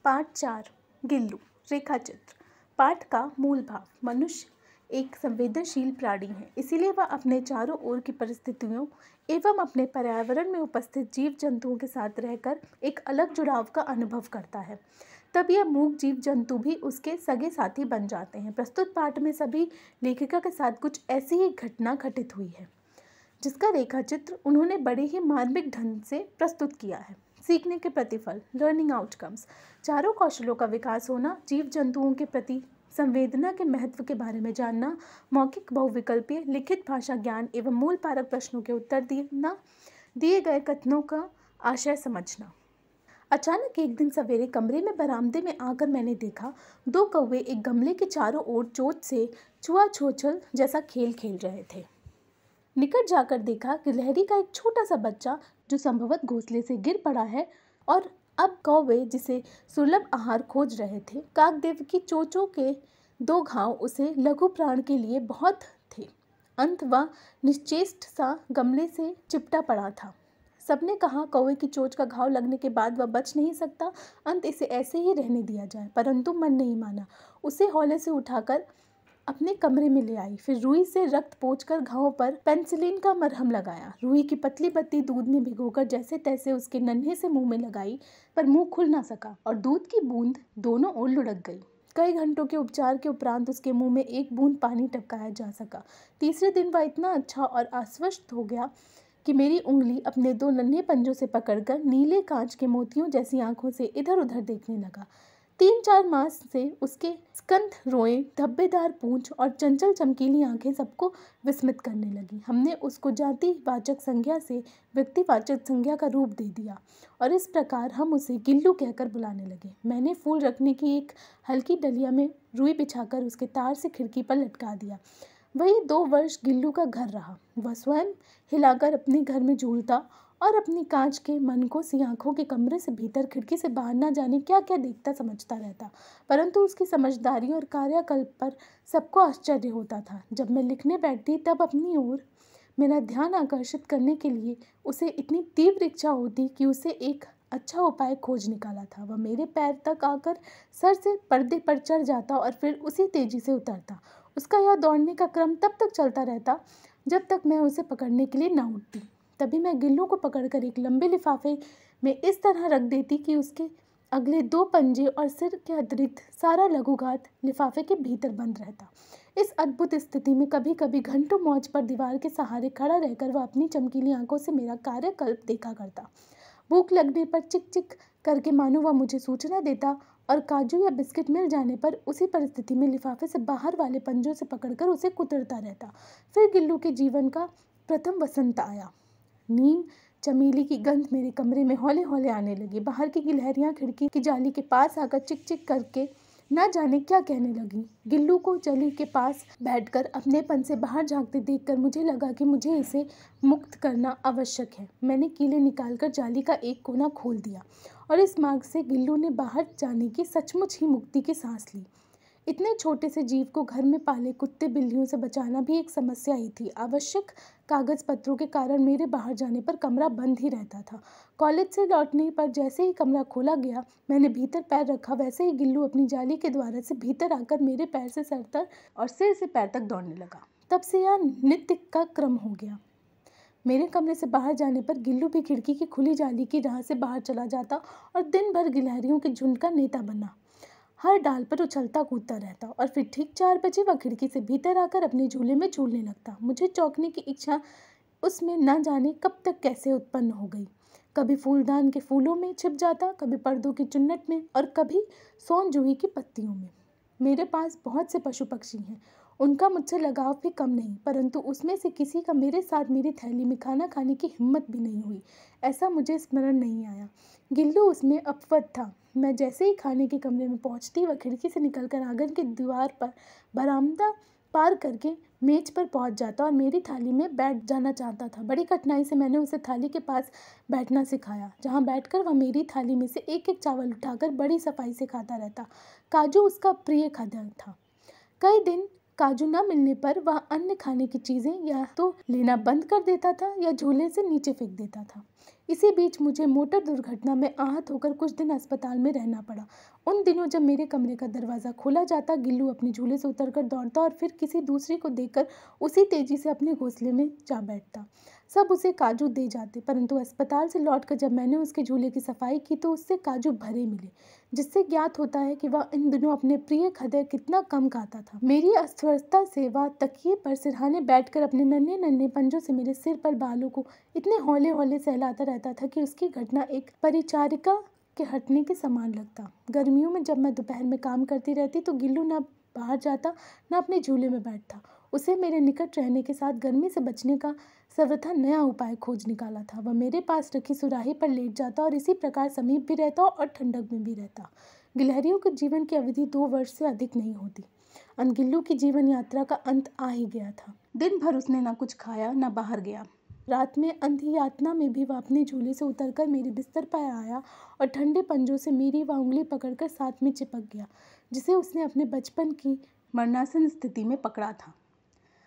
पाठ 4 गिल्लू रेखाचित्र। पाठ का मूल भाव। मनुष्य एक संवेदनशील प्राणी है, इसीलिए वह अपने चारों ओर की परिस्थितियों एवं अपने पर्यावरण में उपस्थित जीव जंतुओं के साथ रहकर एक अलग जुड़ाव का अनुभव करता है। तब यह मूक जीव जंतु भी उसके सगे साथी बन जाते हैं। प्रस्तुत पाठ में सभी लेखिका के साथ कुछ ऐसी ही घटना घटित हुई है, जिसका रेखाचित्र उन्होंने बड़े ही मार्मिक ढंग से प्रस्तुत किया है। सीखने के प्रतिफल, लर्निंग आउटकम्स। चारों कौशलों का विकास होना, जीव जंतुओं के प्रति संवेदना के महत्व के बारे में जानना, मौखिक बहुविकल्पीय लिखित भाषा ज्ञान एवं मूल पारक प्रश्नों के उत्तर देना, दिए गए कथनों का आशय समझना। अचानक एक दिन सवेरे कमरे में बरामदे में आकर मैंने देखा, दो कौवे एक गमले के चारों ओर चोंच से छुआ छोछल जैसा खेल खेल रहे थे। निकट जाकर देखा कि लहरी का एक छोटा सा बच्चा जो संभवत घोंसले से गिर पड़ा है, और अब कौवे जिसे सुलभ आहार खोज रहे थे। काकदेव की चोंचों के दो घाव उसे लघु प्राण के लिए बहुत थे। अंत वह निश्चेष्ट सा गमले से चिपटा पड़ा था। सबने कहा कौवे की चोंच का घाव लगने के बाद वह बच नहीं सकता, अंत इसे ऐसे ही रहने दिया जाए। परंतु मन नहीं माना। उसे हौले से उठाकर अपने कमरे में ले आई। फिर रुई से रक्त पोंछकर घाव पर पेनिसिलिन का मरहम लगाया। रुई की पतली पत्ती दूध में भिगोकर जैसे तैसे उसके नन्हे से मुंह में लगाई, पर मुंह खुल ना सका और दूध की बूंद दोनों ओर लुढ़क गई। कई घंटों के उपचार के उपरांत उसके मुंह में एक बूंद पानी टपकाया जा सका। तीसरे दिन वह इतना अच्छा और आश्वस्त हो गया कि मेरी उंगली अपने दो नन्हे पंजों से पकड़कर नीले कांच के मोतियों जैसी आंखों से इधर उधर देखने लगा। 3-4 मास से उसके स्कंध रोएं, धब्बेदार पूंछ और चंचल चमकीली आंखें सबको विस्मित करने लगी। हमने उसको जातिवाचक संज्ञा से व्यक्तिवाचक संज्ञा का रूप दे दिया और इस प्रकार हम उसे गिल्लू कहकर बुलाने लगे। मैंने फूल रखने की एक हल्की डलिया में रुई बिछाकर उसके तार से खिड़की पर लटका दिया। वही 2 वर्ष गिल्लू का घर रहा। वह स्वयं हिलाकर अपने घर में झूलता और अपनी कांच के मनकों सी आंखों के कमरे से भीतर, खिड़की से बाहर ना जाने क्या क्या देखता समझता रहता। परंतु उसकी समझदारी और कार्यकल्प पर सबको आश्चर्य होता था। जब मैं लिखने बैठती तब अपनी ओर मेरा ध्यान आकर्षित करने के लिए उसे इतनी तीव्र इच्छा होती कि उसे एक अच्छा उपाय खोज निकाला था। वह मेरे पैर तक आकर सर से पर्दे पर चढ़ जाता और फिर उसी तेजी से उतरता। उसका यह दौड़ने का क्रम तब तक चलता रहता जब तक मैं उसे पकड़ने के लिए न उठती। तभी मैं गिल्लू को पकड़कर एक लंबे लिफाफे में इस तरह रख देती कि उसके अगले 2 पंजे और सिर के अतिरिक्त सारा लघुघात लिफाफे के भीतर बंद रहता। इस अद्भुत स्थिति में कभी कभी घंटों मौज पर दीवार के सहारे खड़ा रहकर वह अपनी चमकीली आंखों से मेरा कार्यकल्प देखा करता। भूख लगने पर चिक चिक करके मानो वह मुझे सूचना देता और काजू या बिस्किट मिल जाने पर उसी परिस्थिति में लिफाफे से बाहर वाले पंजों से पकड़कर उसे कुतरता रहता। फिर गिल्लू के जीवन का प्रथम वसंत आया। नीम चमेली की गंध मेरे कमरे में हौले हौले आने लगी। बाहर की गिलहरियां खिड़की की जाली के पास आकर चिक चिक करके ना जाने क्या कहने लगी। गिल्लू को जाली के पास बैठकर अपनेपन से बाहर झांकते देखकर मुझे लगा कि मुझे इसे मुक्त करना आवश्यक है। मैंने कीले निकालकर जाली का एक कोना खोल दिया और इस मार्ग से गिल्लू ने बाहर जाने की सचमुच ही मुक्ति की सांस ली। इतने छोटे से जीव को घर में पाले कुत्ते बिल्लियों से बचाना भी एक समस्या ही थी। आवश्यक कागज पत्रों के कारण मेरे बाहर जाने पर कमरा बंद ही रहता था। कॉलेज से लौटने पर जैसे ही कमरा खोला गया, मैंने भीतर पैर रखा, वैसे ही गिल्लू अपनी जाली के द्वार से भीतर आकर मेरे पैर से सर तक और सिर से पैर तक दौड़ने लगा। तब से यह नित्य का क्रम हो गया। मेरे कमरे से बाहर जाने पर गिल्लू भी खिड़की की खुली जाली की राह से बाहर चला जाता और दिन भर गिलहरियों के झुंड का नेता बना हर डाल पर उछलता कूदता रहता और फिर ठीक 4 बजे वह खिड़की से भीतर आकर अपने झूले में झूलने लगता। मुझे चौंकने की इच्छा उसमें न जाने कब तक कैसे उत्पन्न हो गई। कभी फूलदान के फूलों में छिप जाता, कभी पर्दों की चुन्नट में और कभी सोन जूही की पत्तियों में। मेरे पास बहुत से पशु पक्षी हैं, उनका मुझसे लगाव भी कम नहीं, परंतु उसमें से किसी का मेरे साथ मेरी थैली में खाना खाने की हिम्मत भी नहीं हुई। ऐसा मुझे स्मरण नहीं आया। गिल्लू उसमें अपवद था। मैं जैसे ही खाने के कमरे में पहुंचती, वह खिड़की से निकलकर आंगन के दीवार पर बरामदा पार करके मेज पर पहुंच जाता और मेरी थाली में बैठ जाना चाहता था। बड़ी कठिनाई से मैंने उसे थाली के पास बैठना सिखाया, जहां बैठकर वह मेरी थाली में से एक एक चावल उठाकर बड़ी सफाई से खाता रहता। काजू उसका प्रिय खाद्य था। कई दिन काजू न मिलने पर वह अन्य खाने की चीजें या तो लेना बंद कर देता था या झूले से नीचे फेंक देता था। इसी बीच मुझे मोटर दुर्घटना में आहत होकर कुछ दिन अस्पताल में रहना पड़ा। उन दिनों जब मेरे कमरे का दरवाज़ा खोला जाता, गिल्लू अपने झूले से उतरकर दौड़ता और फिर किसी दूसरे को देखकर उसी तेजी से अपने घोंसले में जा बैठता। सब उसे काजू दे जाते, परंतु अस्पताल से लौटकर जब मैंने उसके झूले की सफाई की तो उससे काजू भरे मिले, जिससे ज्ञात होता है कि वह इन दिनों अपने प्रिय खदर कितना कम खाता था। मेरी अस्वस्थता से वह तकिए पर सिरहाने बैठकर अपने नन्हे नन्हे पंजों से मेरे सिर पर बालों को इतने हौले हौले सहलाता रहता था कि उसकी घटना एक परिचारिका के हटने के समान लगता। गर्मियों में जब मैं दोपहर में काम करती रहती तो गिल्लू न बाहर जाता न अपने झूले में बैठता। उसे मेरे निकट रहने के साथ गर्मी से बचने का सर्वथा नया उपाय खोज निकाला था। वह मेरे पास रखी सुराही पर लेट जाता और इसी प्रकार समीप भी रहता और ठंडक में भी रहता। गिलहरियों के जीवन की अवधि 2 वर्ष से अधिक नहीं होती। गिल्लू की जीवन यात्रा का अंत आ ही गया था। दिन भर उसने न कुछ खाया न बाहर गया। रात में अंधी यातना में भी वह अपने झूले से उतरकर मेरे बिस्तर पर आया और ठंडे पंजों से मेरी वह उंगली पकड़कर साथ में चिपक गया, जिसे उसने अपने बचपन की मरणासन स्थिति में पकड़ा था।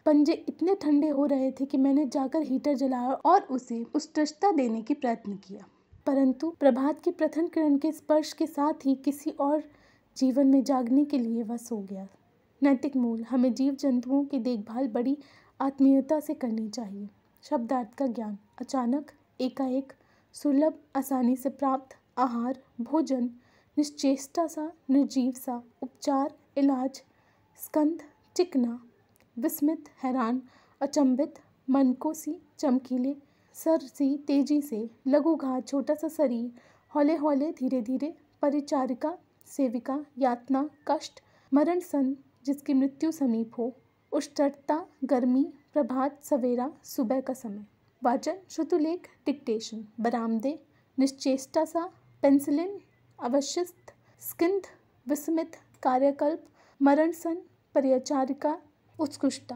पंजे इतने ठंडे हो रहे थे कि मैंने जाकर हीटर जलाया और उसे उत्कृष्टता देने की प्रयत्न किया, परंतु प्रभात की प्रथम किरण के स्पर्श के साथ ही किसी और जीवन में जागने के लिए वह सो गया। नैतिक मूल: हमें जीव जंतुओं की देखभाल बड़ी आत्मीयता से करनी चाहिए। शब्दार्थ का ज्ञान: अचानक, एकाएक, सुलभ, आसानी से प्राप्त, आहार, भोजन, निश्चेष्टा सा, निर्जीव सा, उपचार, इलाज, स्कंद, चिकना, विस्मित, हैरान, अचंभित, मनकोसी, चमकीले, सरसी, तेजी से, लघु घात, छोटा सा शरीर, हौले हौले, धीरे धीरे, परिचारिका, सेविका, यातना, कष्ट, मरण सन, जिसकी मृत्यु समीप हो, उष्णता, गर्मी, प्रभात, सवेरा, सुबह का समय। वाचन: श्रुतुलेख, डिक्टेशन। बरामदे: निश्चेष्टा सा, पेंसिलिन, अवशिष्ट, स्कंद, विस्मित, कार्यकल्प, मरण सन, परिचारिका, उत्कृष्टता।